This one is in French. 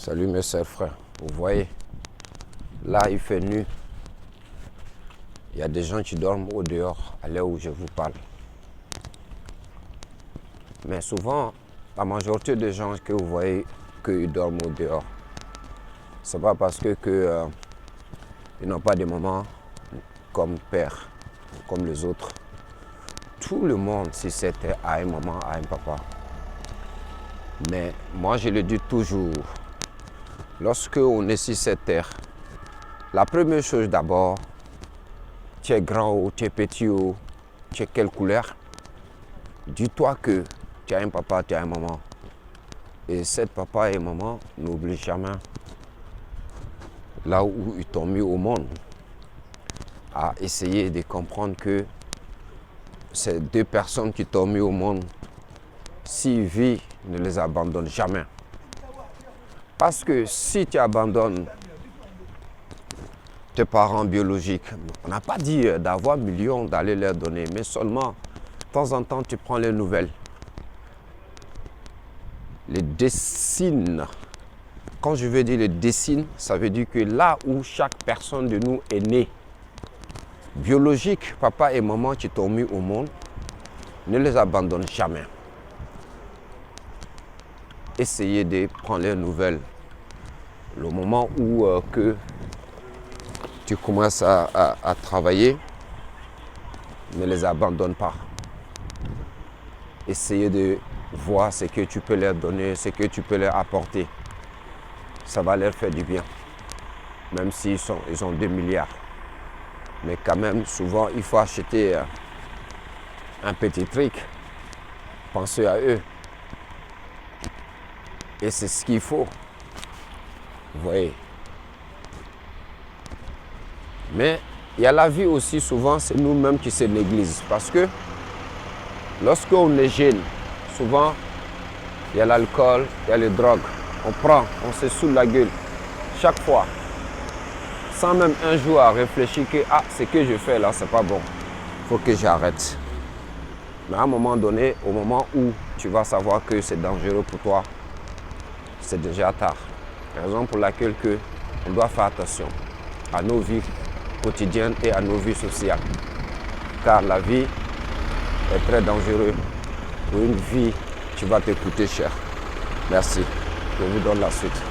Salut mes sœurs, frères. Vous voyez, là il fait nuit. Il y a des gens qui dorment au dehors à l'heure où je vous parle. Mais souvent, la majorité des gens que vous voyez qu'ils dorment au dehors, c'est pas parce que ils n'ont pas de maman comme père, comme les autres. Tout le monde sur cette terre a une maman, a un papa. Mais moi je le dis toujours, lorsque on est sur cette terre, la première chose d'abord, tu es grand ou tu es petit ou tu es quelle couleur, dis-toi que tu as un papa, tu as une maman. Et cette papa et maman n'oublient jamais là où ils t'ont mis au monde, à essayer de comprendre que ces deux personnes qui t'ont mis au monde, s'ils vivent, ne les abandonne jamais. Parce que si tu abandonnes tes parents biologiques, on n'a pas dit d'avoir millions, d'aller leur donner, mais seulement de temps en temps tu prends les nouvelles, les dessines. Quand je veux dire les dessines, ça veut dire que là où chaque personne de nous est née, biologique, papa et maman qui t'ont mis au monde, ne les abandonne jamais. Essayez de prendre les nouvelles. Le moment où que tu commences à travailler, ne les abandonne pas. Essayez de voir ce que tu peux leur donner, ce que tu peux leur apporter. Ça va leur faire du bien. Même s'ils ont 2 milliards. Mais quand même, souvent, il faut acheter un petit truc. Pensez à eux. Et c'est ce qu'il faut. Vous voyez. Mais il y a la vie aussi, souvent, c'est nous-mêmes qui se négligeons. Parce que lorsqu'on est jeune, souvent, il y a l'alcool, il y a les drogues. On prend, on se saoule la gueule. Chaque fois. Sans même un jour à réfléchir que ce que je fais là, c'est pas bon. Il faut que j'arrête. Mais à un moment donné, au moment où tu vas savoir que c'est dangereux pour toi, c'est déjà tard. Raison pour laquelle on doit faire attention à nos vies quotidiennes et à nos vies sociales. Car la vie est très dangereuse. Pour une vie, tu vas te coûter cher. Merci. Je vous donne la suite.